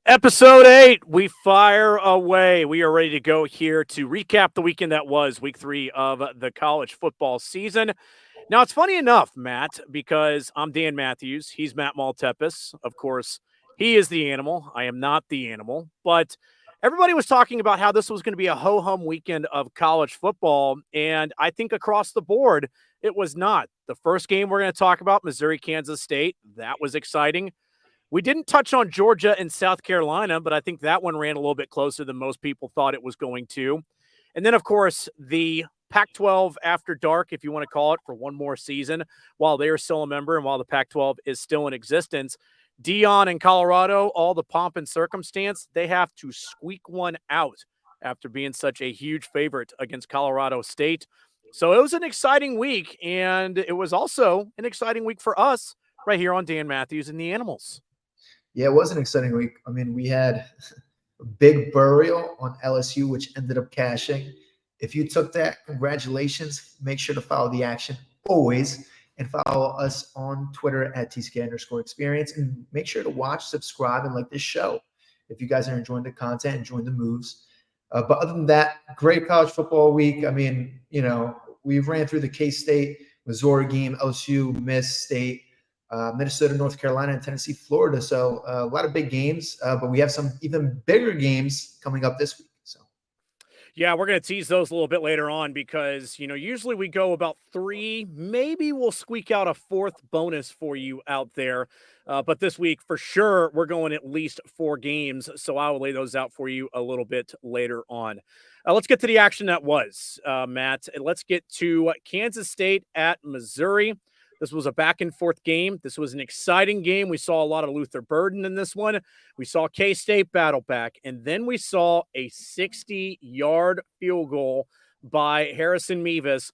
Episode 8, we fire away. We are ready to go here to recap the weekend that was week 3 of the college football season. Now, it's funny enough, Matt, because I'm Dan Mathews. He's Matt Maltepes. Of course, he is the animal. I am not the animal. But everybody was talking about how this was going to be a ho-hum weekend of college football. And I think across the board, it was not. The first game we're going to talk about, Missouri-Kansas State, that was exciting. We didn't touch on Georgia and South Carolina, but I think that one ran a little bit closer than most people thought it was going to. And then, of course, the Pac-12 after dark, if you want to call it, for one more season, while they are still a member and while the Pac-12 is still in existence. Dion in Colorado, all the pomp and circumstance, they have to squeak one out after being such a huge favorite against Colorado State. So it was an exciting week, and it was also an exciting week for us right here on Dan Mathews and the Animals. Yeah, it was an exciting week. I mean, we had a big burial on LSU, which ended up cashing. If you took that, congratulations. Make sure to follow the action always and follow us on Twitter at TSK_experience. And make sure to watch, subscribe, and like this show if you guys are enjoying the content, enjoying the moves. But other than that, great college football week. I mean, we ran through the K-State, Missouri game, LSU, Miss State, Minnesota, North Carolina, and Tennessee, Florida. So a lot of big games, but we have some even bigger games coming up this week. So, yeah, we're going to tease those a little bit later on because, usually we go about 3. Maybe we'll squeak out a 4th bonus for you out there. But this week, for sure, we're going at least 4 games. So I will lay those out for you a little bit later on. Let's get to the action that was, Matt. And let's get to Kansas State at Missouri. This was a back-and-forth game. This was an exciting game. We saw a lot of Luther Burden in this one. We saw K-State battle back, and then we saw a 60-yard field goal by Harrison Mevis,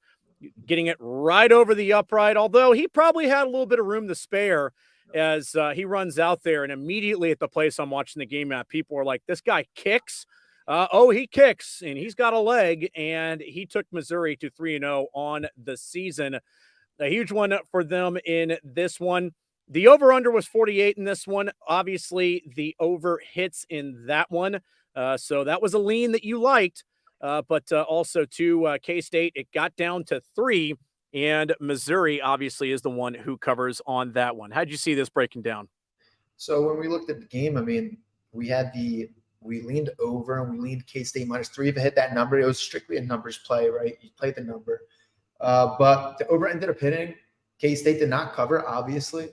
getting it right over the upright, although he probably had a little bit of room to spare as he runs out there, and immediately at the place I'm watching the game at, people are like, this guy kicks? He kicks, and he's got a leg, and he took Missouri to 3-0 on the season. A huge one for them in this one. The over-under was 48 in this one. Obviously, the over hits in that one. So that was a lean that you liked. But also to K-State, it got down to 3. And Missouri, obviously, is the one who covers on that one. How'd you see this breaking down? So when we looked at the game, I mean, we leaned over and we leaned K-State -3. If it hit that number, it was strictly a numbers play, right? You played the number. But the over ended up hitting. K-State did not cover, obviously.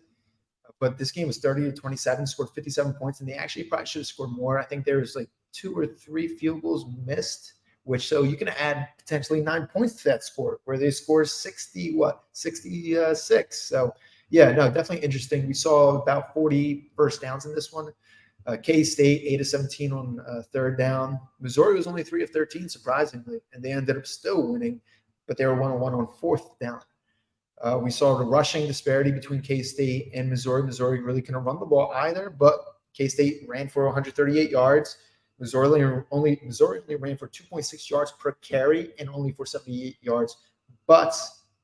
But this game was 30-27, scored 57 points, and they actually probably should have scored more. I think there was like 2 or 3 field goals missed, so you can add potentially 9 points to that score, where they score 66. So, yeah, no, definitely interesting. We saw about 40 first downs in this one. K-State, 8 of 17 on 3rd down. Missouri was only 3 of 13, surprisingly, and they ended up still winning, but they were 1-1 on 4th down. We saw the rushing disparity between K-State and Missouri. Missouri really couldn't run the ball either, but K-State ran for 138 yards. Missouri only ran for 2.6 yards per carry and only for 78 yards, but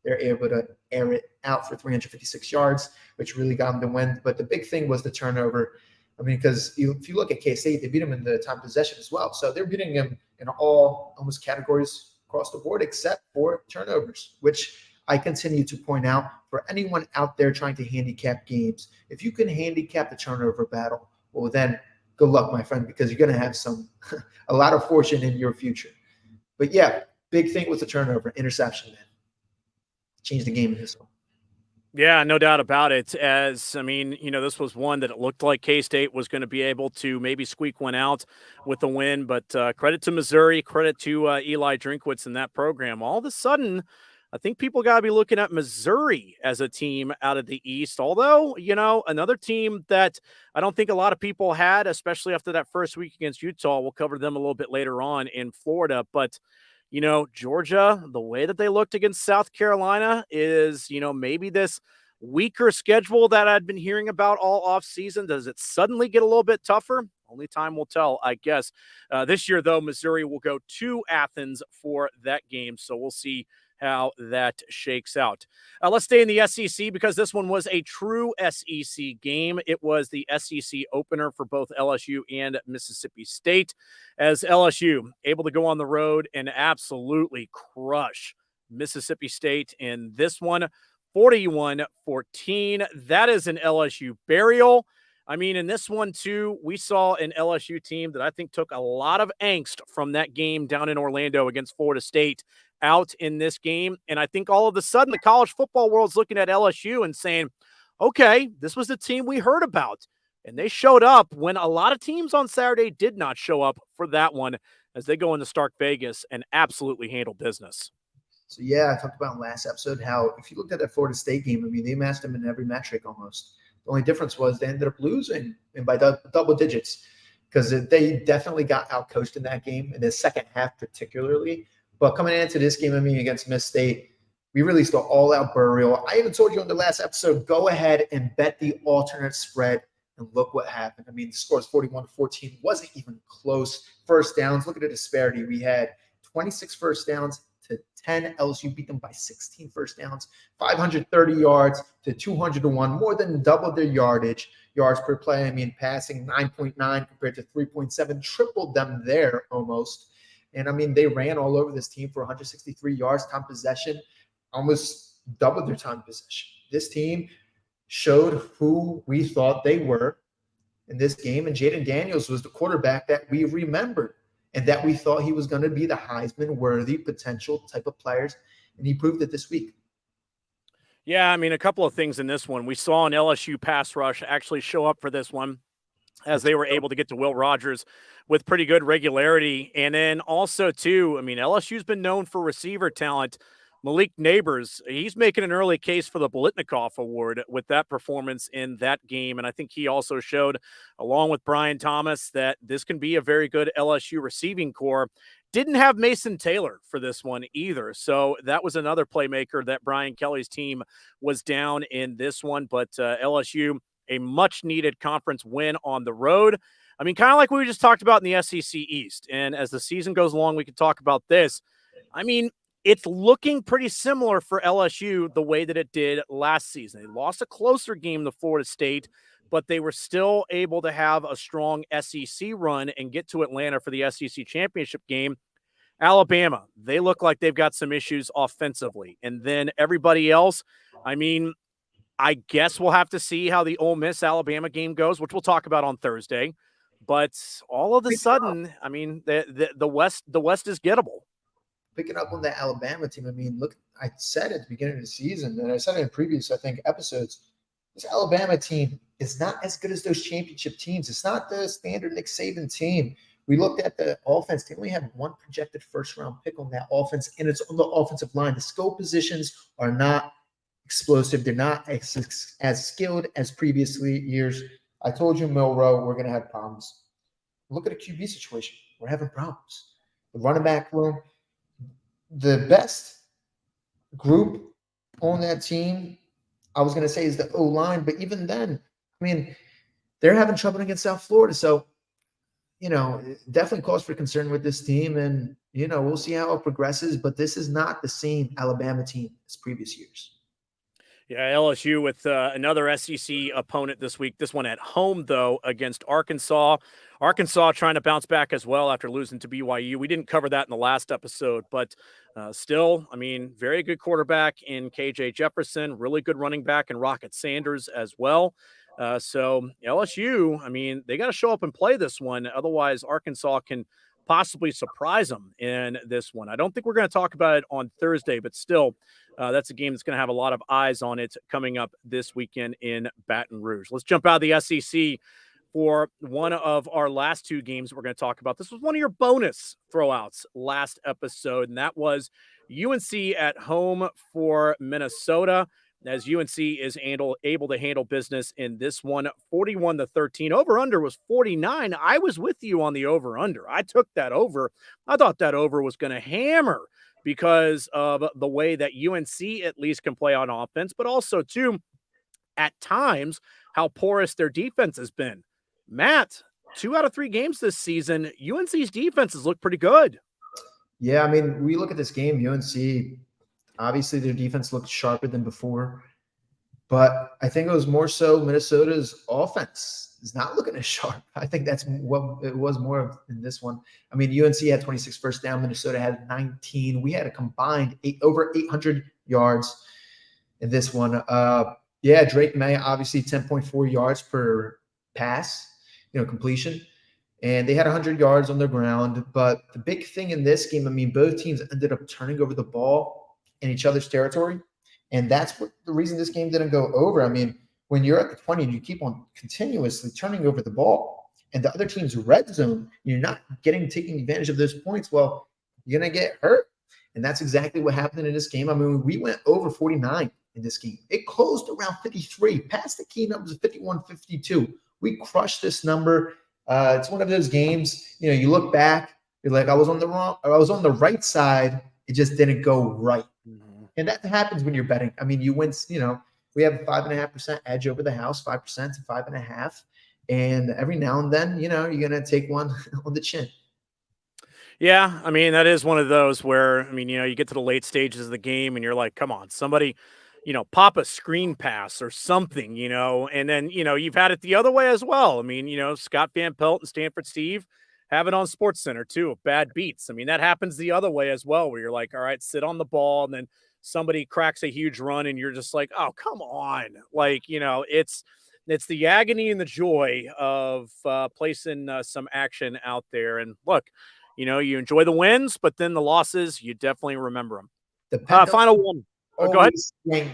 they're able to air it out for 356 yards, which really got them the win. But the big thing was the turnover. I mean, because if you look at K-State, they beat them in the time possession as well. So they're beating them in all almost categories across the board, except for turnovers, which I continue to point out for anyone out there trying to handicap games. If you can handicap the turnover battle, well, then good luck, my friend, because you're going to have a lot of fortune in your future. But yeah, big thing with the turnover, interception, man. Changed the game in this one. Yeah, no doubt about it. This was one that it looked like K-State was going to be able to maybe squeak one out with the win, but credit to Missouri, credit to Eli Drinkwitz and that program. All of a sudden, I think people got to be looking at Missouri as a team out of the East, although, another team that I don't think a lot of people had, especially after that first week against Utah. We'll cover them a little bit later on in Florida, but Georgia, the way that they looked against South Carolina is, maybe this weaker schedule that I'd been hearing about all offseason. Does it suddenly get a little bit tougher? Only time will tell, I guess. This year, though, Missouri will go to Athens for that game. So we'll see how that shakes out. Let's stay in the SEC because this one was a true SEC game. It was the SEC opener for both LSU and Mississippi State, as LSU able to go on the road and absolutely crush Mississippi State in this one, 41-14. That is an LSU burial. I mean, in this one, too, we saw an LSU team that I think took a lot of angst from that game down in Orlando against Florida State out in this game. And I think all of a sudden the college football world's looking at LSU and saying, okay, this was the team we heard about. And they showed up when a lot of teams on Saturday did not show up for that one as they go into Stark Vegas and absolutely handle business. So, yeah, I talked about in last episode how if you looked at that Florida State game, I mean, they matched them in every metric almost. The only difference was they ended up losing and by double digits because they definitely got outcoached in that game, in the second half particularly. But coming into this game, I mean, against Miss State, we released an all-out burial. I even told you on the last episode, go ahead and bet the alternate spread, and look what happened. I mean, the score is 41-14. Wasn't even close. First downs, look at the disparity. We had 26 first downs to 10. LSU beat them by 16 first downs, 530 yards to 201, more than double their yards per play. I mean, passing 9.9 compared to 3.7, tripled them there almost. And I mean, they ran all over this team for 163 yards, time possession, almost doubled their time possession. This team showed who we thought they were in this game. And Jaden Daniels was the quarterback that we remembered and that we thought he was going to be the Heisman-worthy potential type of players, and he proved it this week. Yeah, I mean, a couple of things in this one. We saw an LSU pass rush actually show up for this one as they were able to get to Will Rogers with pretty good regularity. And then also, too, I mean, LSU's been known for receiver talent. Malik Neighbors, he's making an early case for the Bolitnikoff Award with that performance in that game. And I think he also showed, along with Brian Thomas, that this can be a very good LSU receiving core. Didn't have Mason Taylor for this one either. So that was another playmaker that Brian Kelly's team was down in this one. But LSU, a much-needed conference win on the road. I mean, kind of like we just talked about in the SEC East. And as the season goes along, we can talk about this. I mean, it's looking pretty similar for LSU the way that it did last season. They lost a closer game to Florida State, but they were still able to have a strong SEC run and get to Atlanta for the SEC championship game. Alabama, they look like they've got some issues offensively. And then everybody else, I mean, I guess we'll have to see how the Ole Miss-Alabama game goes, which we'll talk about on Thursday. But all of a sudden, I mean, the West is gettable. Picking up on that Alabama team, I mean, look, I said at the beginning of the season, and I said it in previous, I think, episodes, this Alabama team is not as good as those championship teams. It's not the standard Nick Saban team. We looked at the offense. They only have one projected first-round pick on that offense, and it's on the offensive line. The skill positions are not explosive. They're not as skilled as previously years. I told you, Milrow, we're going to have problems. Look at the QB situation. We're having problems. The running back room, the best group on that team, I was going to say, is the O-line. But even then, I mean, they're having trouble against South Florida. So, you know, definitely cause for concern with this team. And, you know, we'll see how it progresses. But this is not the same Alabama team as previous years. Yeah, LSU with another SEC opponent this week. This one at home, though, against Arkansas. Arkansas trying to bounce back as well after losing to BYU. We didn't cover that in the last episode, but still, I mean, very good quarterback in KJ Jefferson, really good running back in Rocket Sanders as well. So LSU, I mean, they got to show up and play this one. Otherwise, Arkansas can possibly surprise them in this one. I don't think we're going to talk about it on Thursday, but still, that's a game that's going to have a lot of eyes on it coming up this weekend in Baton Rouge. Let's jump out of the SEC for one of our last two games we're going to talk about. This was one of your bonus throwouts last episode, and that was UNC at home for Minnesota, as UNC is able to handle business in this one, 41-13. Over-under was 49. I was with you on the over-under. I took that over. I thought that over was going to hammer because of the way that UNC at least can play on offense, but also, too, at times, how porous their defense has been. Matt, 2 out of 3 games this season, UNC's defenses look pretty good. Yeah, I mean, we look at this game, UNC, Obviously, their defense looked sharper than before, but I think it was more so Minnesota's offense is not looking as sharp. I think that's what it was more of in this one. I mean, UNC had 26 first down. Minnesota had 19. We had a combined over 800 yards in this one. Yeah, Drake May, obviously 10.4 yards per pass, completion. And they had 100 yards on the ground. But the big thing in this game, I mean, both teams ended up turning over the ball in each other's territory. And that's what the reason this game didn't go over. I mean, when you're at the 20 and you keep on continuously turning over the ball and the other team's red zone, you're not taking advantage of those points, well, you're going to get hurt. And that's exactly what happened in this game. I mean, we went over 49 in this game. It closed around 53, past the key numbers of 51, 52. We crushed this number. It's one of those games, you look back, you're like, I was on the right side. It just didn't go right. Mm-hmm. And that happens when you're betting. I mean, you win, we have a 5.5% edge over the house, 5% to 5.5%. And every now and then, you're going to take one on the chin. Yeah, I mean, that is one of those where, I mean, you get to the late stages of the game and you're like, come on, somebody, pop a screen pass or something, and then, you've had it the other way as well. I mean, Scott Van Pelt and Stanford Steve have it on SportsCenter too, of bad beats. I mean, that happens the other way as well, where you're like, all right, sit on the ball, and then somebody cracks a huge run and you're just like, oh, come on. Like, it's the agony and the joy of placing some action out there. And look, you enjoy the wins, but then the losses, you definitely remember them. The final one. Oh, go ahead.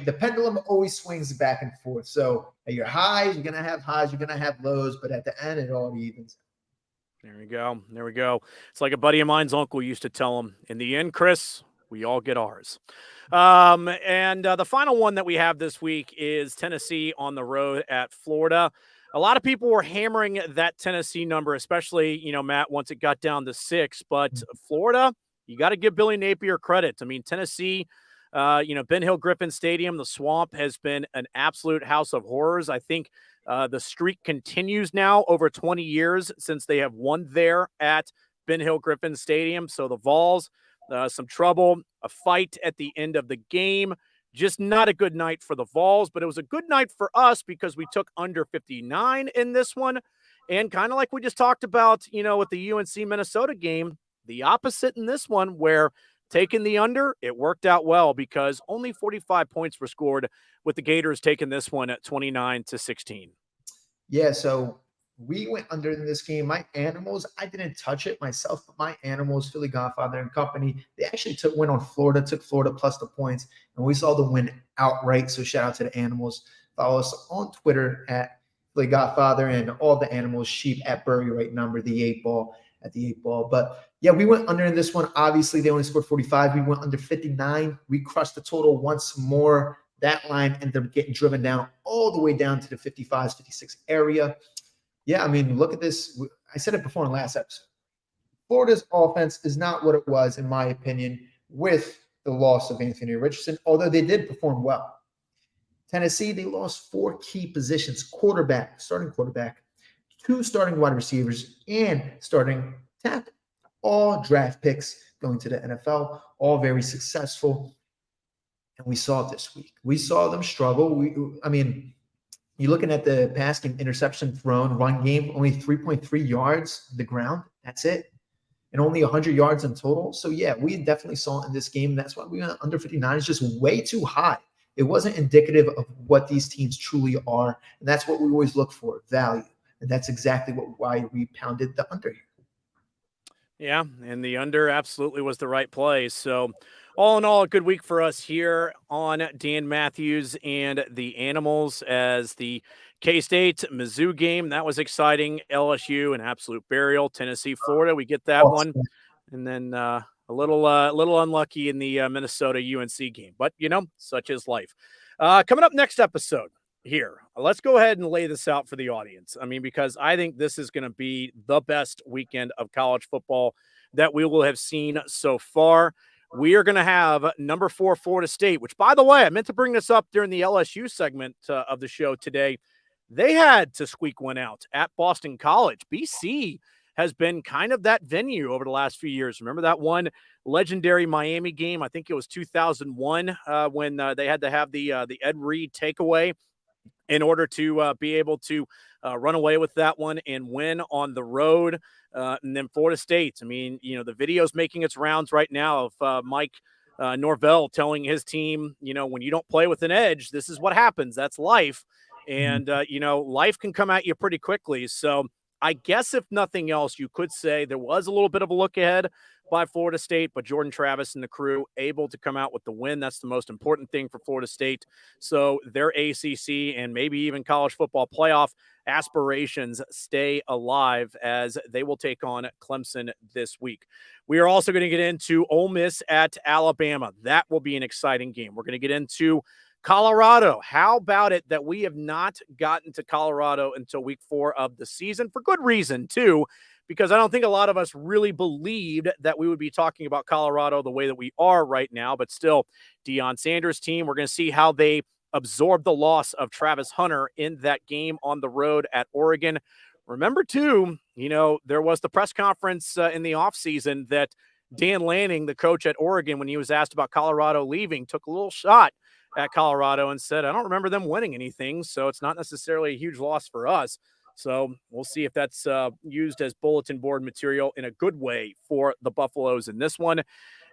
The pendulum always swings back and forth. So at your highs, you're going to have highs, you're going to have lows, but at the end, it all evens. There we go. There we go. It's like a buddy of mine's uncle used to tell him, in the end, Chris, we all get ours. And the final one that we have this week is Tennessee on the road at Florida. A lot of people were hammering that Tennessee number, especially, Matt, once it got down to 6. But Florida, you got to give Billy Napier credit. I mean, Tennessee, Ben Hill Griffin Stadium, the Swamp, has been an absolute house of horrors. I think the streak continues now over 20 years since they have won there at Ben Hill Griffin Stadium. So the Vols, some trouble, a fight at the end of the game. Just not a good night for the Vols, but it was a good night for us because we took under 59 in this one. And kind of like we just talked about, with the UNC-Minnesota game, the opposite in this one, where taking the under, it worked out well because only 45 points were scored with the Gators taking this one at 29-16. Yeah, so we went under in this game. My Animals, I didn't touch it myself, but my Animals, Philly Godfather and company, they actually went on Florida, took Florida plus the points, and we saw the win outright. So shout out to the Animals. Follow us on Twitter at Philly Godfather and all the Animals sheep at Bury Right Number, the 8-ball at the 8-ball. But yeah, we went under in this one. Obviously, they only scored 45. We went under 59. We crushed the total once more. That line ended up getting driven down all the way down to the 55, 56 area. Yeah, I mean, look at this. I said it before in last episode. Florida's offense is not what it was, in my opinion, with the loss of Anthony Richardson, although they did perform well. Tennessee, they lost 4 key positions: starting quarterback, 2 starting wide receivers, and starting tackle. All draft picks going to the NFL, all very successful. And we saw it this week. We saw them struggle. You're looking at the pass game, interception thrown, run game, only 3.3 yards on the ground. That's it. And only 100 yards in total. So, yeah, we definitely saw it in this game. That's why we went under 59. It's just way too high. It wasn't indicative of what these teams truly are. And that's what we always look for, value. And that's exactly why we pounded the under here. Yeah, and the under absolutely was the right play. So, all in all, a good week for us here on Dan Mathews and the Animals, as the K-State-Mizzou game, that was exciting. LSU, an absolute burial. Tennessee, Florida, we get that one. And then a little unlucky in the Minnesota-UNC game. But, such is life. Coming up next episode here, let's go ahead and lay this out for the audience. I mean, because I think this is going to be the best weekend of college football that we will have seen so far. We are going to have number 4 Florida State, which, by the way, I meant to bring this up during the LSU segment of the show today. They had to squeak one out at Boston College. BC has been kind of that venue over the last few years. Remember that one legendary Miami game? I think it was 2001 when they had to have the Ed Reed takeaway in order to be able to run away with that one and win on the road. And then Florida State. I mean, the video's making its rounds right now of Mike Norvell telling his team, when you don't play with an edge, this is what happens. That's life. And, life can come at you pretty quickly. So I guess if nothing else, you could say there was a little bit of a look ahead by Florida State, but Jordan Travis and the crew able to come out with the win. That's the most important thing for Florida State. So their ACC and maybe even college football playoff aspirations stay alive as they will take on Clemson this week. We are also going to get into Ole Miss at Alabama. That will be an exciting game. We're going to get into Colorado. How about it that we have not gotten to Colorado until week 4 of the season, for good reason too, because I don't think a lot of us really believed that we would be talking about Colorado the way that we are right now. But still, Deion Sanders' team, we're going to see how they absorb the loss of Travis Hunter in that game on the road at Oregon. Remember, too, there was the press conference in the offseason that Dan Lanning, the coach at Oregon, when he was asked about Colorado leaving, took a little shot at Colorado and said, I don't remember them winning anything, so it's not necessarily a huge loss for us. So we'll see if that's used as bulletin board material in a good way for the Buffaloes in this one.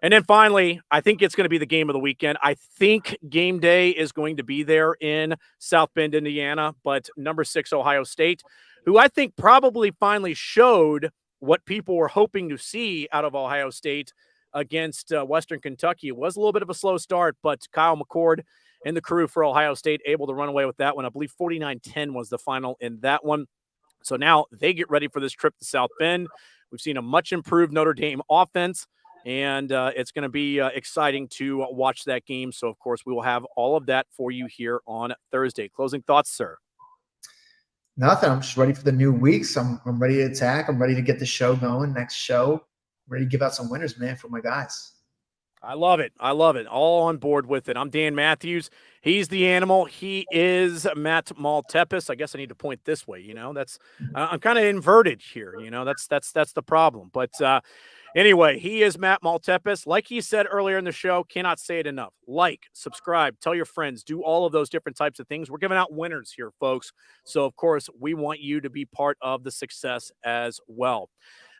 And then finally, I think it's going to be the game of the weekend. I think game day is going to be there in South Bend, Indiana, but number 6 Ohio State, who I think probably finally showed what people were hoping to see out of Ohio State against Western Kentucky. It was a little bit of a slow start, but Kyle McCord and the crew for Ohio State able to run away with that one. I believe 49-10 was the final in that one. So now they get ready for this trip to South Bend. We've seen a much improved Notre Dame offense, and it's going to be exciting to watch that game. So, of course, we will have all of that for you here on Thursday. Closing thoughts, sir? Nothing. I'm just ready for the new weeks. I'm ready to attack. I'm ready to get the show going. Next show, I'm ready to give out some winners, man, for my guys. I love it. I love it. All on board with it. I'm Dan Mathews. He's the animal. He is Matt Maltepes. I guess I need to point this way. That's I'm kind of inverted here. That's the problem. But anyway, he is Matt Maltepes. Like he said earlier in the show, cannot say it enough. Like, subscribe, tell your friends, do all of those different types of things. We're giving out winners here, folks. So of course, we want you to be part of the success as well.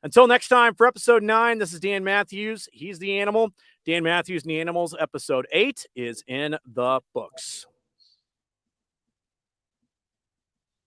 Until next time, for episode 9, this is Dan Mathews. He's the animal. Dan Mathews and the Animals, episode 8 is in the books.